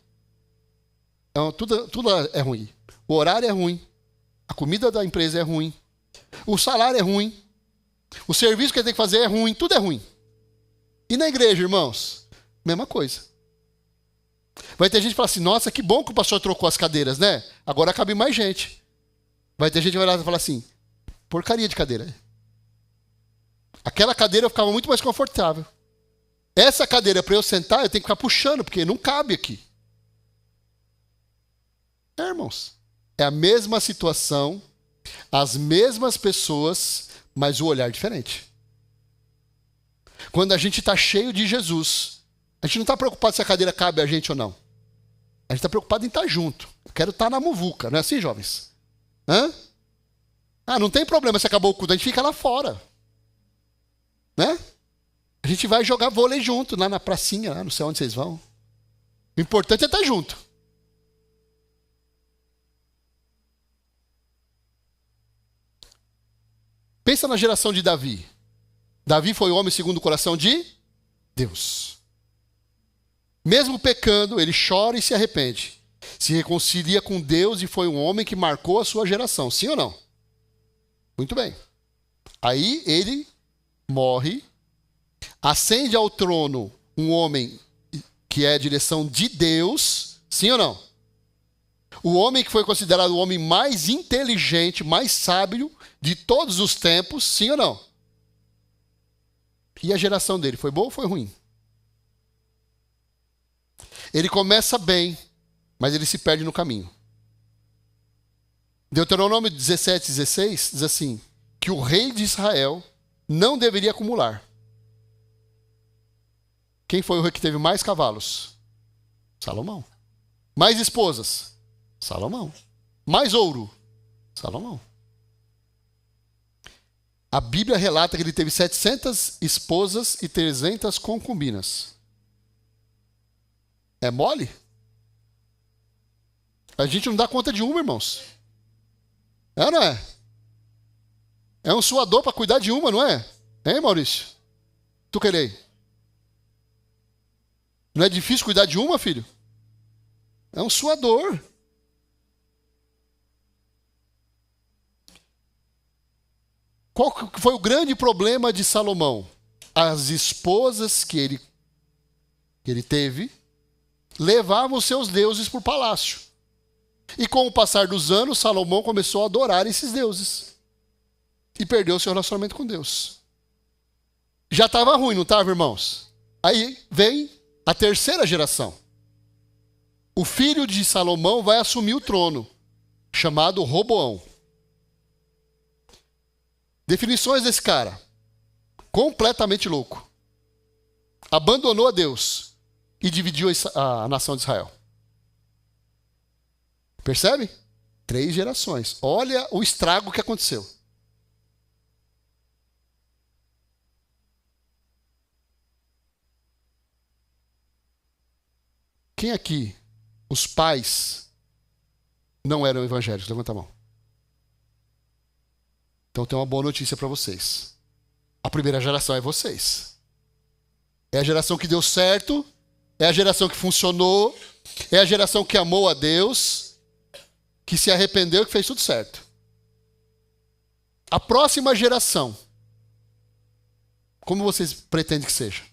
Então, tudo é ruim. O horário é ruim. A comida da empresa é ruim. O salário é ruim. O serviço que ele tem que fazer é ruim. Tudo é ruim. E na igreja, irmãos? Mesma coisa. Vai ter gente que fala assim, nossa, que bom que o pastor trocou as cadeiras, né? Agora cabe mais gente. Vai ter gente que vai lá e falar assim, porcaria de cadeira. Aquela cadeira eu ficava muito mais confortável. Essa cadeira, para eu sentar, eu tenho que ficar puxando, porque não cabe aqui. Irmãos, é a mesma situação, as mesmas pessoas, mas o olhar diferente. Quando a gente está cheio de Jesus, a gente não está preocupado se a cadeira cabe a gente ou não. A gente está preocupado em estar junto. Eu quero estar na muvuca, não é assim, jovens? Hã? Ah, não tem problema se acabou o culto, a gente fica lá fora. Né? A gente vai jogar vôlei junto, lá na pracinha, lá, não sei onde vocês vão. O importante é estar junto. Pensa na geração de Davi. Davi foi o homem segundo o coração de Deus. Mesmo pecando, ele chora e se arrepende. Se reconcilia com Deus e foi um homem que marcou a sua geração. Sim ou não? Muito bem. Aí ele morre, ascende ao trono um homem que é a direção de Deus. Sim ou não? O homem que foi considerado o homem mais inteligente, mais sábio de todos os tempos. Sim ou não? E a geração dele foi boa ou foi ruim? Ele começa bem, mas ele se perde no caminho. Deuteronômio 17:16 diz assim, que o rei de Israel não deveria acumular. Quem foi o rei que teve mais cavalos? Salomão. Mais esposas? Salomão. Mais ouro? Salomão. A Bíblia relata que ele teve 700 esposas e 300 concubinas. É mole? A gente não dá conta de uma, irmãos. É ou não é? É um suador para cuidar de uma, não é? Hein, Maurício? Tu querei? Não é difícil cuidar de uma, filho? É um suador. Qual foi o grande problema de Salomão? As esposas que ele teve levavam seus deuses para o palácio. E com o passar dos anos, Salomão começou a adorar esses deuses. E perdeu seu relacionamento com Deus. Já estava ruim, não estava, irmãos? Aí vem a terceira geração. O filho de Salomão vai assumir o trono, chamado Roboão. Definições desse cara. Completamente louco. Abandonou a Deus e dividiu a nação de Israel. Percebe? 3 gerações. Olha o estrago que aconteceu. Quem aqui, os pais, não eram evangélicos? Levanta a mão. Então tem uma boa notícia para vocês. A primeira geração é vocês. É a geração que deu certo, é a geração que funcionou, é a geração que amou a Deus, que se arrependeu e que fez tudo certo. A próxima geração, como vocês pretendem que seja?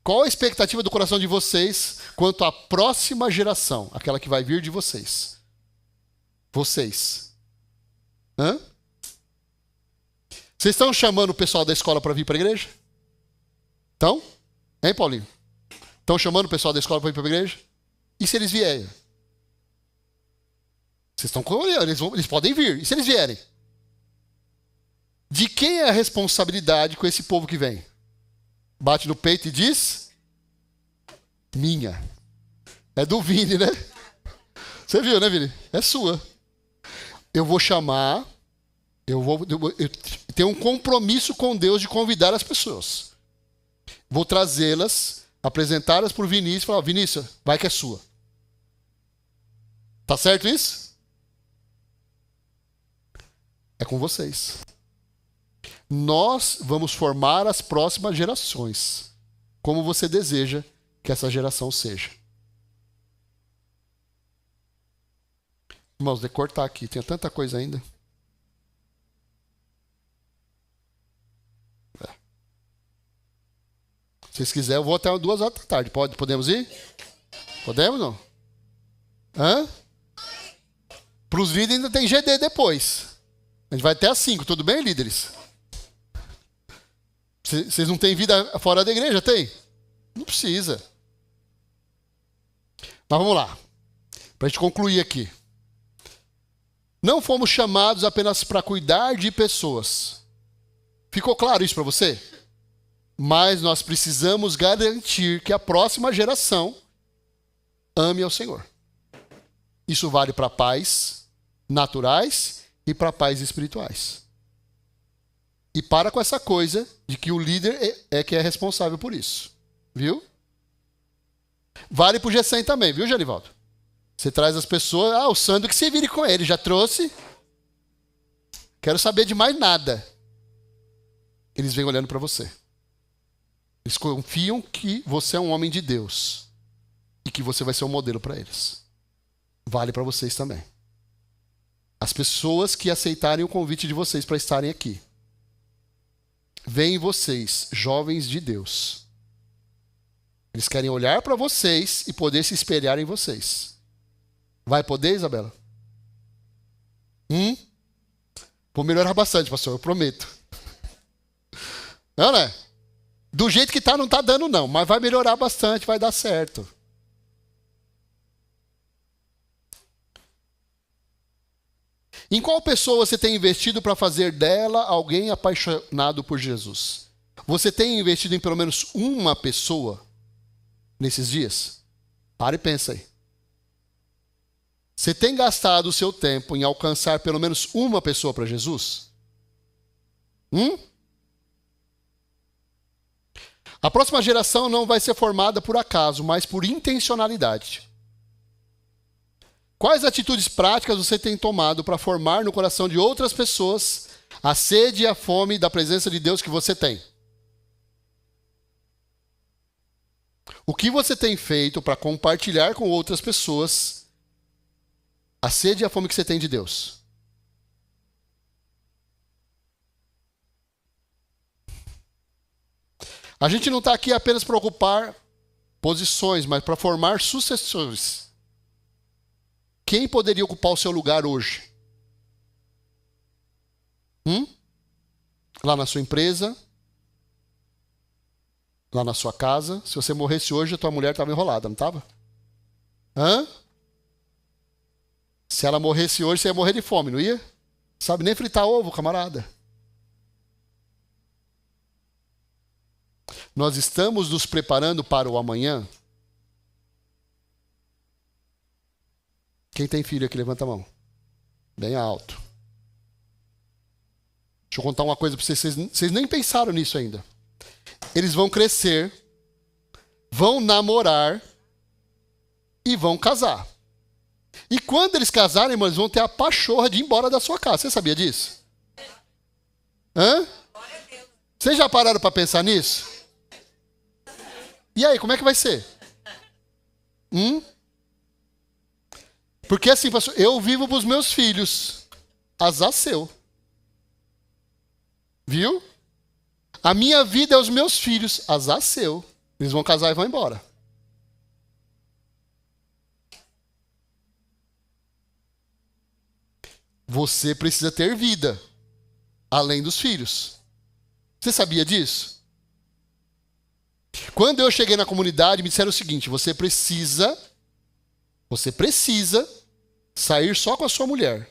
Qual a expectativa do coração de vocês quanto à próxima geração, aquela que vai vir de vocês? Vocês. Hã? Vocês estão chamando o pessoal da escola para vir para a igreja? Estão? Hein, Paulinho? Estão chamando o pessoal da escola para vir para a igreja? E se eles vierem? Vocês estão olhando, eles podem vir. E se eles vierem? De quem é a responsabilidade com esse povo que vem? Bate no peito e diz: minha. É do Vini, né? Você viu, né, Vini? É sua. Eu vou chamar, eu tenho um compromisso com Deus de convidar as pessoas. Vou trazê-las, apresentá-las para o Vinícius e falar: Vinícius, vai que é sua. Tá certo isso? É com vocês. Nós vamos formar as próximas gerações, como você deseja que essa geração seja. Irmãos, de cortar aqui, tem tanta coisa ainda. Se vocês quiserem, eu vou até 2 horas da tarde. Podemos ir? Podemos, não? Hã? Para os líderes ainda tem GD depois. A gente vai até às 5, tudo bem, líderes? Vocês não têm vida fora da igreja, tem? Não precisa. Mas vamos lá. Para a gente concluir aqui. Não fomos chamados apenas para cuidar de pessoas. Ficou claro isso para você? Mas nós precisamos garantir que a próxima geração ame ao Senhor. Isso vale para pais, naturais e para pais espirituais. E para com essa coisa de que o líder é que é responsável por isso. Viu? Vale para o G100 também, viu, Genivaldo? Você traz as pessoas, o Sandro que se vire com ele, já trouxe. Quero saber de mais nada. Eles vêm olhando para você. Eles confiam que você é um homem de Deus e que você vai ser um modelo para eles. Vale para vocês também. As pessoas que aceitarem o convite de vocês para estarem aqui, veem em vocês, jovens de Deus. Eles querem olhar para vocês e poder se espelhar em vocês. Vai poder, Isabela? Vou melhorar bastante, pastor, eu prometo. Não, né? Do jeito que tá, não tá dando não, mas vai melhorar bastante, vai dar certo. Em qual pessoa você tem investido para fazer dela alguém apaixonado por Jesus? Você tem investido em pelo menos uma pessoa nesses dias? Para e pensa aí. Você tem gastado o seu tempo em alcançar pelo menos uma pessoa para Jesus? A próxima geração não vai ser formada por acaso, mas por intencionalidade. Quais atitudes práticas você tem tomado para formar no coração de outras pessoas a sede e a fome da presença de Deus que você tem? O que você tem feito para compartilhar com outras pessoas a sede e a fome que você tem de Deus? A gente não está aqui apenas para ocupar posições, mas para formar sucessores. Quem poderia ocupar o seu lugar hoje? Lá na sua empresa? Lá na sua casa? Se você morresse hoje, a tua mulher estava enrolada, não estava? Se ela morresse hoje, você ia morrer de fome, não ia? Sabe nem fritar ovo, camarada. Nós estamos nos preparando para o amanhã? Quem tem filho aqui, levanta a mão. Bem alto. Deixa eu contar uma coisa para vocês. Vocês nem pensaram nisso ainda. Eles vão crescer, vão namorar e vão casar. E quando eles casarem, irmãos, vão ter a pachorra de ir embora da sua casa. Você sabia disso? Vocês já pararam para pensar nisso? E aí, como é que vai ser? Porque assim, pastor, eu vivo para os meus filhos. Azar seu. Viu? A minha vida é os meus filhos. Azar seu. Eles vão casar e vão embora. Você precisa ter vida, além dos filhos. Você sabia disso? Quando eu cheguei na comunidade, me disseram o seguinte: você precisa sair só com a sua mulher.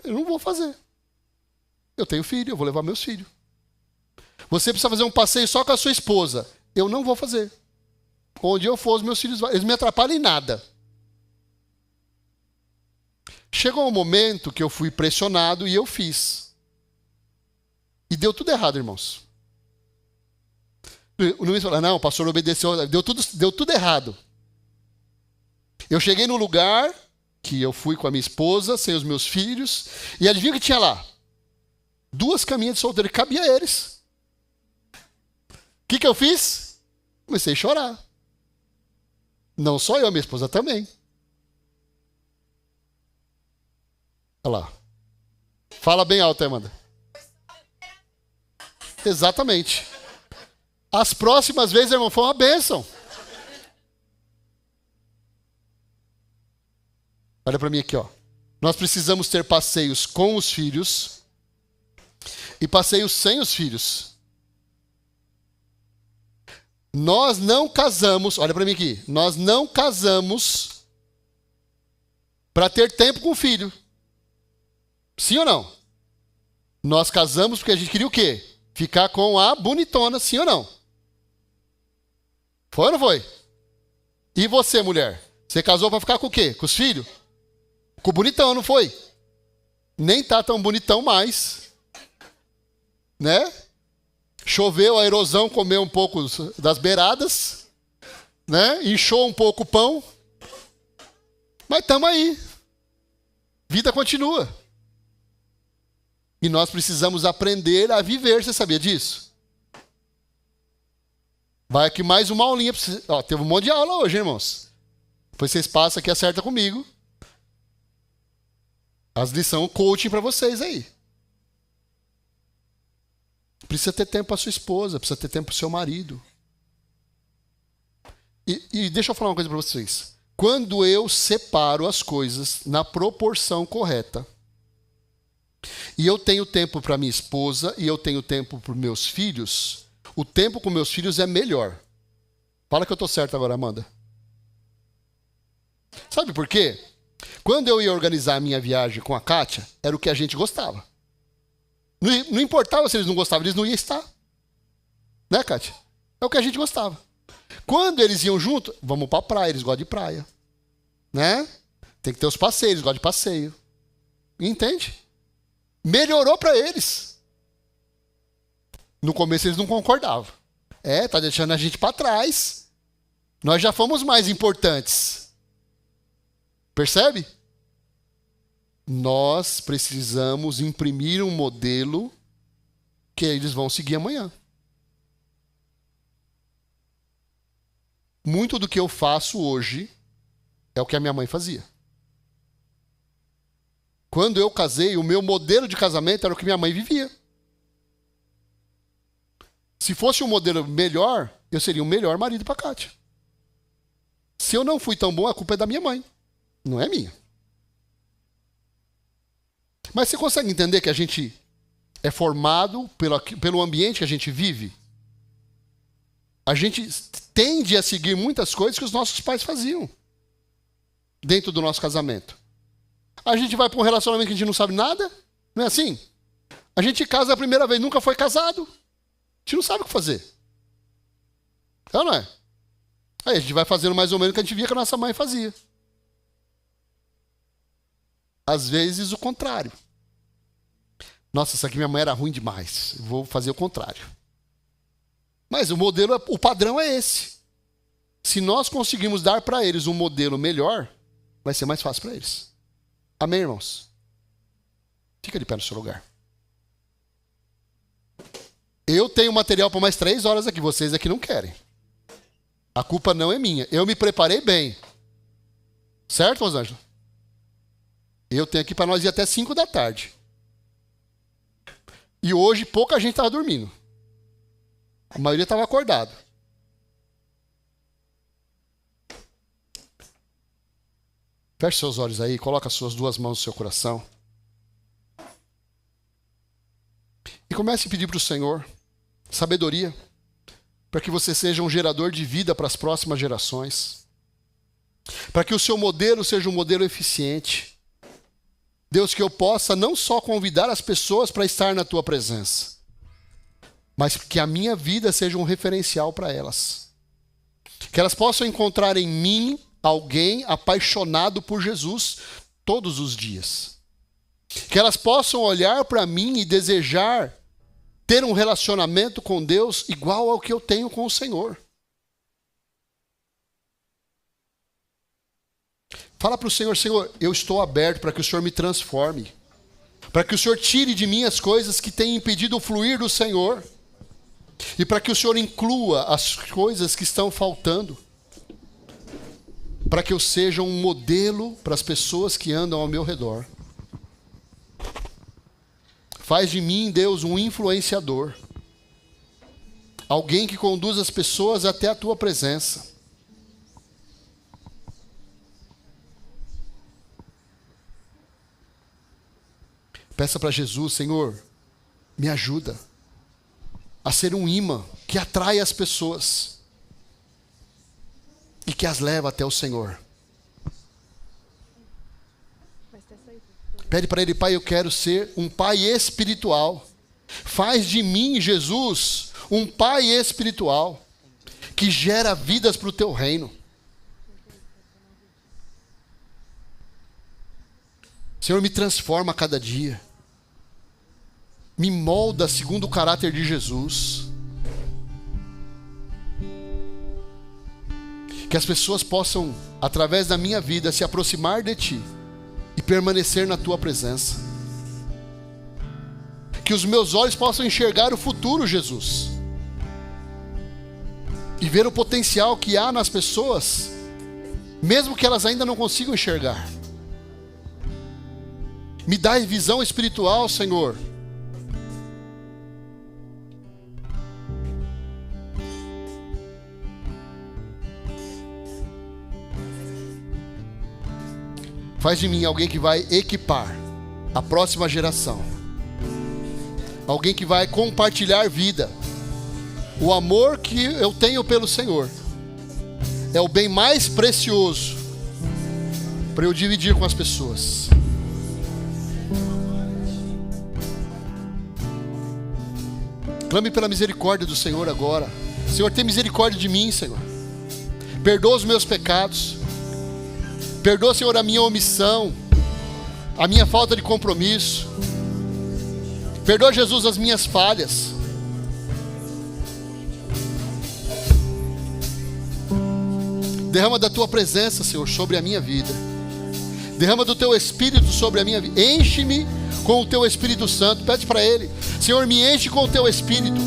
Eu não vou fazer. Eu tenho filho, eu vou levar meus filhos. Você precisa fazer um passeio só com a sua esposa. Eu não vou fazer. Onde eu for, os meus filhos eles me atrapalham em nada. Chegou um momento que eu fui pressionado e eu fiz. E deu tudo errado, irmãos. O Luiz falou, não, o pastor obedeceu, deu tudo errado. Eu cheguei no lugar que eu fui com a minha esposa, sem os meus filhos, e adivinha o que tinha lá? 2 caminhas de solteiro, cabia a eles. O que eu fiz? Comecei a chorar. Não só eu, minha esposa também. Olha lá. Fala bem alto, Amanda. Exatamente. As próximas vezes, irmão, foi uma bênção. Olha para mim aqui, ó. Nós precisamos ter passeios com os filhos e passeios sem os filhos. Nós não casamos, olha para mim aqui. Nós não casamos para ter tempo com o filho. Sim ou não? Nós casamos porque a gente queria o quê? Ficar com a bonitona, sim ou não? Foi ou não foi? E você, mulher? Você casou para ficar com o quê? Com os filhos? Ficou bonitão, não foi? Nem tá tão bonitão mais. Né? Choveu, a erosão comeu um pouco das beiradas. Né? Inchou um pouco o pão. Mas estamos aí. Vida continua. E nós precisamos aprender a viver. Você sabia disso? Vai aqui mais uma aulinha. Ó, teve um monte de aula hoje, irmãos. Depois vocês passam aqui, acerta comigo. As lições coaching para vocês aí. Precisa ter tempo para sua esposa, precisa ter tempo para o seu marido. E deixa eu falar uma coisa para vocês. Quando eu separo as coisas na proporção correta, e eu tenho tempo para minha esposa, e eu tenho tempo para meus filhos, o tempo com meus filhos é melhor. Fala que eu estou certo agora, Amanda. Sabe por quê? Quando eu ia organizar a minha viagem com a Kátia, era o que a gente gostava. Não importava se eles não gostavam, eles não iam estar. Né, Kátia? É o que a gente gostava. Quando eles iam junto, vamos para a praia, eles gostam de praia. Né? Tem que ter os passeios, eles gostam de passeio. Entende? Melhorou para eles. No começo eles não concordavam. Tá deixando a gente para trás. Nós já fomos mais importantes. Percebe? Nós precisamos imprimir um modelo que eles vão seguir amanhã. Muito do que eu faço hoje é o que a minha mãe fazia. Quando eu casei, o meu modelo de casamento era o que minha mãe vivia. Se fosse um modelo melhor, eu seria um melhor marido para a Kátia. Se eu não fui tão bom, a culpa é da minha mãe. Não é minha. Mas você consegue entender que a gente é formado pelo ambiente que a gente vive? A gente tende a seguir muitas coisas que os nossos pais faziam dentro do nosso casamento. A gente vai para um relacionamento que a gente não sabe nada, não é assim? A gente casa a primeira vez, nunca foi casado. A gente não sabe o que fazer. É ou não é? Aí a gente vai fazendo mais ou menos o que a gente via que a nossa mãe fazia. Às vezes o contrário. Nossa, isso aqui minha mãe era ruim demais. Eu vou fazer o contrário. Mas o modelo, o padrão é esse. Se nós conseguirmos dar para eles um modelo melhor, vai ser mais fácil para eles. Amém, irmãos? Fica de pé no seu lugar. Eu tenho material para mais 3 horas aqui. Vocês aqui não querem. A culpa não é minha. Eu me preparei bem. Certo, Rosângela? Eu tenho aqui para nós ir até 5 da tarde. E hoje pouca gente estava dormindo. A maioria estava acordado. Feche seus olhos aí, coloca as suas 2 mãos no seu coração. E comece a pedir para o Senhor sabedoria, para que você seja um gerador de vida para as próximas gerações. Para que o seu modelo seja um modelo eficiente. Deus, que eu possa não só convidar as pessoas para estar na tua presença, mas que a minha vida seja um referencial para elas. Que elas possam encontrar em mim alguém apaixonado por Jesus todos os dias. Que elas possam olhar para mim e desejar ter um relacionamento com Deus igual ao que eu tenho com o Senhor. Fala para o Senhor, Senhor, eu estou aberto para que o Senhor me transforme. Para que o Senhor tire de mim as coisas que têm impedido o fluir do Senhor. E para que o Senhor inclua as coisas que estão faltando. Para que eu seja um modelo para as pessoas que andam ao meu redor. Faz de mim, Deus, um influenciador. Alguém que conduz as pessoas até a tua presença. Peça para Jesus, Senhor, me ajuda a ser um imã que atrai as pessoas e que as leva até o Senhor. Pede para Ele, Pai, eu quero ser um pai espiritual. Faz de mim, Jesus, um pai espiritual que gera vidas para o teu reino. Senhor, me transforma a cada dia. Me molda segundo o caráter de Jesus. Que as pessoas possam, através da minha vida, se aproximar de Ti e permanecer na Tua presença. Que os meus olhos possam enxergar o futuro, Jesus, e ver o potencial que há nas pessoas, mesmo que elas ainda não consigam enxergar. Me dá visão espiritual, Senhor. Faz de mim alguém que vai equipar a próxima geração. Alguém que vai compartilhar vida. O amor que eu tenho pelo Senhor é o bem mais precioso para eu dividir com as pessoas. Clame pela misericórdia do Senhor agora. Senhor, tem misericórdia de mim, Senhor. Perdoa os meus pecados. Perdoa, Senhor, a minha omissão, a minha falta de compromisso. Perdoa, Jesus, as minhas falhas. Derrama da Tua presença, Senhor, sobre a minha vida. Derrama do Teu Espírito sobre a minha vida. Enche-me com o Teu Espírito Santo. Pede para Ele: Senhor, me enche com o Teu Espírito.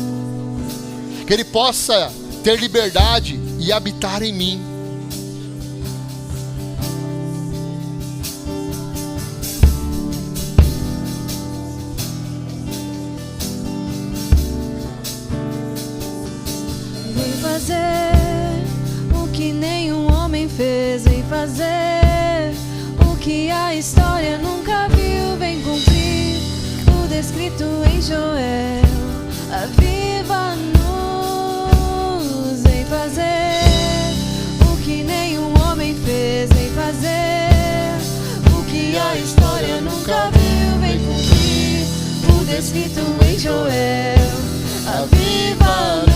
Que Ele possa ter liberdade e habitar em mim. Vem fazer o que nenhum homem fez. Vem fazer o que a história nunca viu. Vem cumprir o descrito em Joel. Aviva-nos. Vem fazer o que nenhum homem fez. Vem fazer o que a história nunca viu. Vem cumprir o descrito em Joel. Aviva-nos.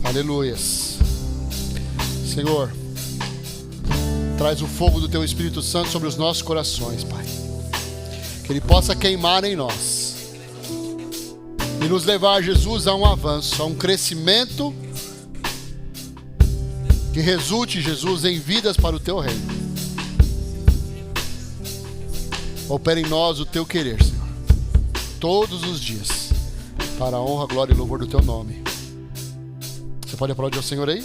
Aleluias. Senhor, traz o fogo do Teu Espírito Santo sobre os nossos corações, Pai. Que Ele possa queimar em nós e nos levar, Jesus, a um avanço, a um crescimento que resulte, Jesus, em vidas para o Teu reino. Opera em nós o Teu querer, Senhor, todos os dias, para a honra, glória e louvor do Teu nome. Você pode aplaudir o Senhor aí?